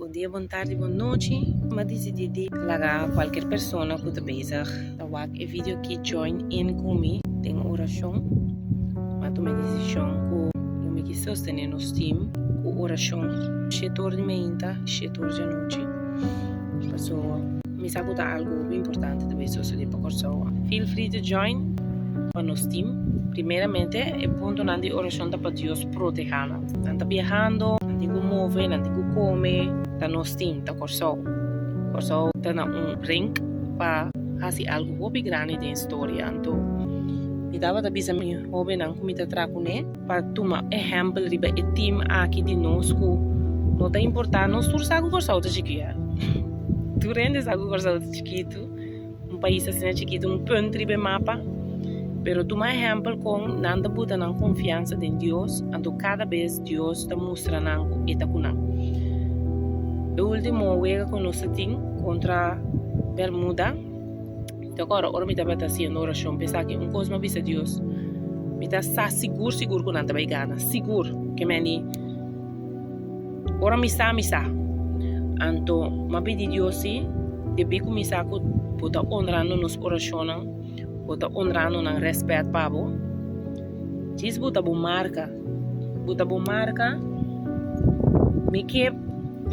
bom dia, boa tarde, boa noite. Mas decidi largar qualquer pessoa que está bezig. Dan wak e vídeo aqui join in comigo. Tem oração. Mas tomei decisão que eu me quis sostener no Steam com oração. 7 de manhã, 7 de noite. Pessoa, me sabe que algo importante também suceder para pessoa. Feel free to join para no Steam. Primeiramente, é ponto de oração para Deus proteger. Não está viajando, não tem que mover, não tem que comer, está no Steam, está corso. Corso está na ring para fazer algo bem grande da história. Então, me dava da bisa minha hobby não comida tracune para tomar exemplo riba e team aqui de nós que não está importante nós tur sago corso de chiquia. Tu rendes sago corso de chiquito, país assim chiquito, ponto riba mapa. Pero toma exemplo com nada buta na confiança em Deus, ando cada vez Deus te mostra nango e ta kunang. O último vez que nós ting contra Bermuda, então agora me estava fazendo oração, pensar que coisa me visa Deus, me está seguro que não vai ganhar, seguro que me ora me sa, então me pedi Deus se depois que me sa que puta honrando nos oração bota honrando ng respeto pabo. Diz bota bo marca. Me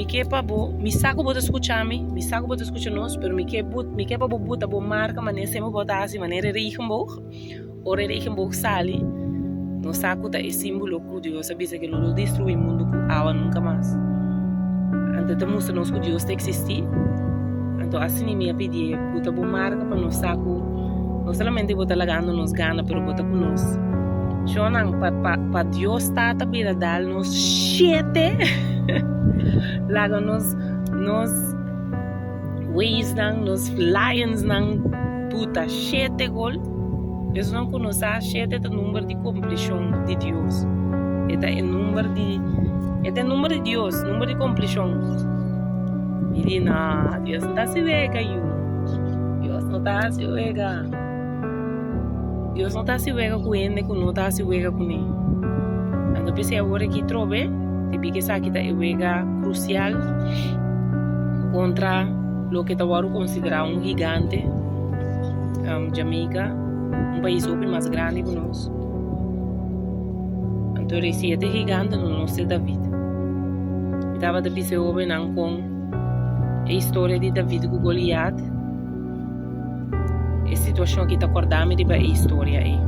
que pabo, me saco bota escuchami, me saco bota escucha nos, pero me que pabo bota bo marca, maneira sempre bota assim, maneira Reichenburg, ora Reichenburg sali. No saco tá esse símbolo que Deus sabe que não destrui o mundo que awa nunca mais. Então te mostra nos que Deus te existir. Então assim me pedi bota bo marca para no saco. Não somente bota lagando nos gana, pero bota com nós. Chonang pa Dios tata pira dar nos 7. Laga nos ways nang, nos lions nang puta 7 gol. Isso não conhece 7 é o número de completion de Deus. É o número de Deus, número de completion. E diz, não, Deus não está se vega, Deus não está se vega. Deus não está se vega com ele, que não está se vega com ele. Então, pensei agora que trove, depois que sabe que é vega crucial contra o que está considerado gigante, Jamaica, país mais grande que nós. Então, esse é gigante no sei David. Eu estava de pensar com a história de David com Goliath. A situação que está acordando de a história aí.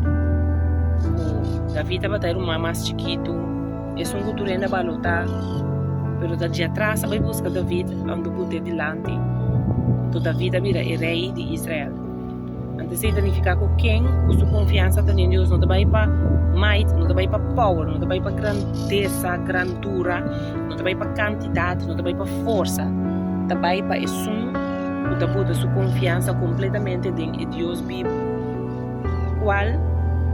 O David estava era mais chiquito, é um cultura ainda vai lutar, mas de atrás vai buscar David onde poder delante. Então David vira o rei de Israel. Antes de significar que quem com sua confiança em Deus não vai para might, não vai para power, não vai para grandeza, grandura, não vai para quantidade, não vai para força, vai para isso. Puta puta sua confiança completamente em Deus vivo. Qual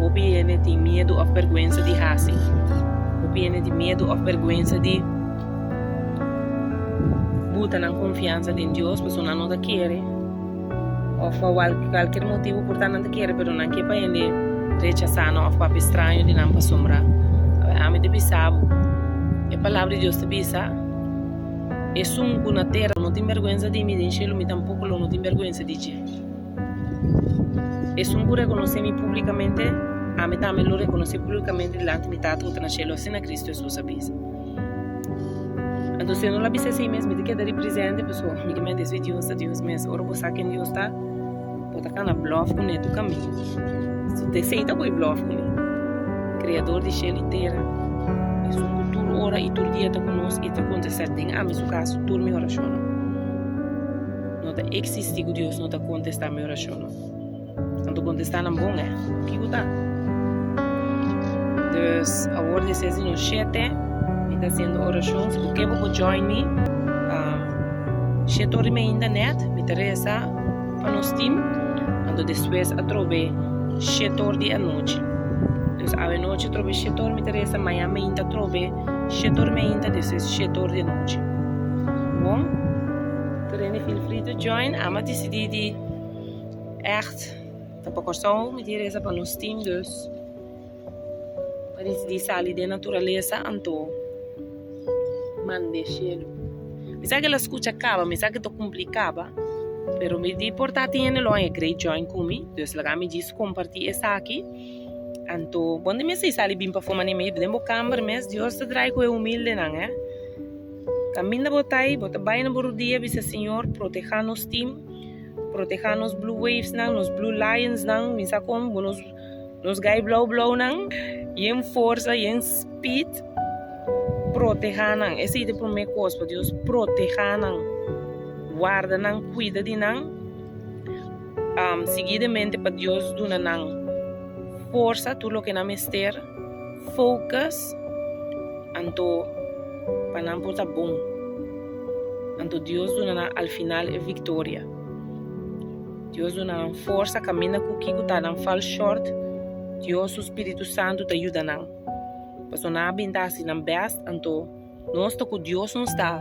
o viene tem medo ou vergonha de fazer? O viene de medo ou vergonha de botar na confiança em Deus, a pessoa não quer. Ou por qualquer motivo, portanto não quer, mas não quer para ele rechazar ou para estranho de não para sombra. A mim te sabe, a palavra de Deus te bisa. É um na terra, não tem vergonha de mim, mas tampouco não tem vergonha de ti. É que reconhecer-me publicamente, a mim também lo reconhecer publicamente diante de tato que nasceu assim na Cristo Jesus abisa. Então, se eu não abisa assim mesmo, me queda represente, pessoal, me queda esse Deus, Deus mesmo, ora você que Deus está, pode ficar na bluff com ele do caminho. Se você aceita com o bluff com ele, Criador de céu e terra, ora e tur dia está conosco e está acontecendo em mesmo caso tur minha oração não está existindo Deus não está contestar minha oração não está contestando bom o que está dus agora de 6 no 7 e está sendo oração se você quer join me 7 horas ainda net me interessa para nos team então depois a trove 7 horas de noite. Dus a noite trove 7 horas me interessa amanhã ainda trove 7 horas ainda desses 7 horas de noite. Bom, terene feel free to join. Ama decidi de echt para corção me interessa para nos team dus. Para decidir sair de natureza anto mande cielo. Me sabe que la escucha acaba, me sabe que to complicaba, pero me di portar tiene lo é great join comigo, dus laga me diz compartilhar essa aqui. Anto, bom de me sei sali bim para fumar nem me demo câmera, mas Deus te trai com humilde não é? Caminha botai, bota bem na borudia, bisa Senhor, proteja nos team, proteja nos Blue Waves não, nos Blue Lions não, me sabe como nos gai blow não, e em força, e em speed, proteja não. Esse é o primeiro coisa para Deus, proteja não, guarda não, cuida de não, seguidamente para Deus do não. Força, tudo o que não mister, focus, anto para não portar bom, anto Deus dona al final é vitória. Deus dona força, caminha com o que está não fall short. Deus, o Espírito Santo te ajuda não. Para não abintar assim não best, anto nós está com Deus não está.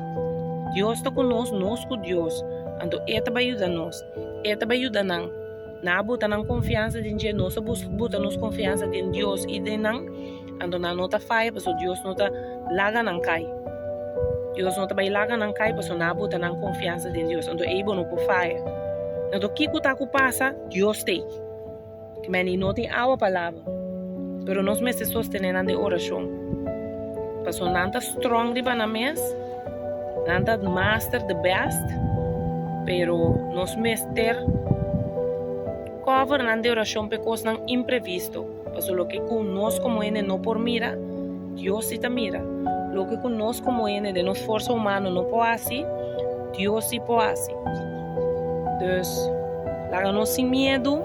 Deus está com nós com Deus. Anto eta vai ajudar nós, eta vai ajudar não. Na buta não confiança em Deus, nós buta nos confiança em Deus e de não, ando na nota faia, porque Deus não tá laga não cai. Deus não tá vai laga não cai, porque na buta não confiança em Deus, ando é bom no por faia. Ando que tá com passa, Deus tem. Que meni não tem a palavra, pero nós me se sostener de oração. Porque não tá strong de banamês, não tá master the best, pero nós me ter cover de oração por coisas não imprevisto. Porque o que conosco como ele não por mira, Deus se te mira. O que conosco como ele de nos força humana não pode assim, Deus se pode assim. Então, láganos sem medo,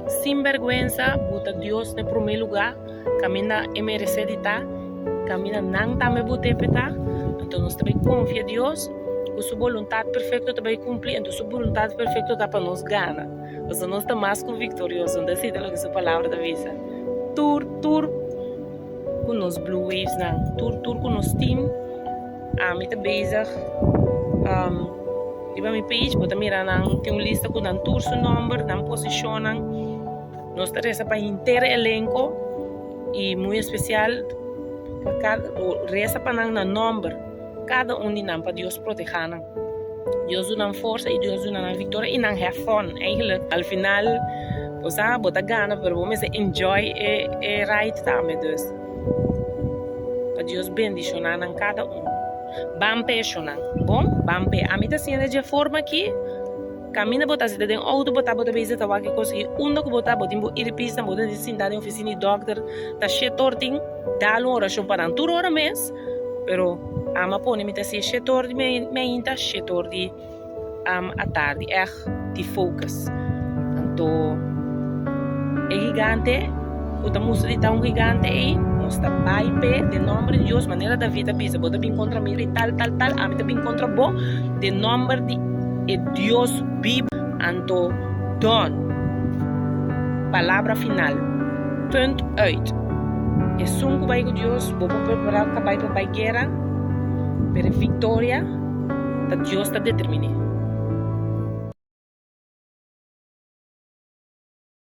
sem vergonha, bota Deus no primeiro lugar, camina e merece de estar, camina não também bote petar. Então nós também confia em Deus, que sua vontade perfeita também cumprir, então sua vontade perfeita dá para nós ganhar. Então nós estamos mais victoriosos, então decide o que sua palavra da visa. Tour com nos Blue Waves, não. Tour com nos team, me tá bezig. Iba mi page, bota mira não tem lista com dan tour su number, dan posição não. Nós teresa para inteiro elenco e muito especial para cada reza para na number. Cada de nós para Deus proteger não. Deus dá força e Deus dá vitória e não have fun. Eigenlijk, al final, você bota gana, pero vamos enjoy e ride também, dus. Para Deus bendicionar em cada Bampe shona, bom? Bampe. A mim tá sendo de forma que caminha botar se tem auto botar beijo tá que conseguir que botar ir pista botar de cidade oficina de doctor tá chetorting dá uma oração para tour hora mês, pero ama pone me tá se chetor de me inta chetor de à tarde de focus. Então é gigante, o tamuso de tão gigante aí. Está paipe de nome de Deus, maneira da vida bisa, bota bem contra mim e tal, a mim também contra bom, de nome de Deus Bíblia, anto don, palavra final, ponto uit. E sunco vai com Deus, vou preparar o cabai para a guerra, para a vitória, que Deus está determinando.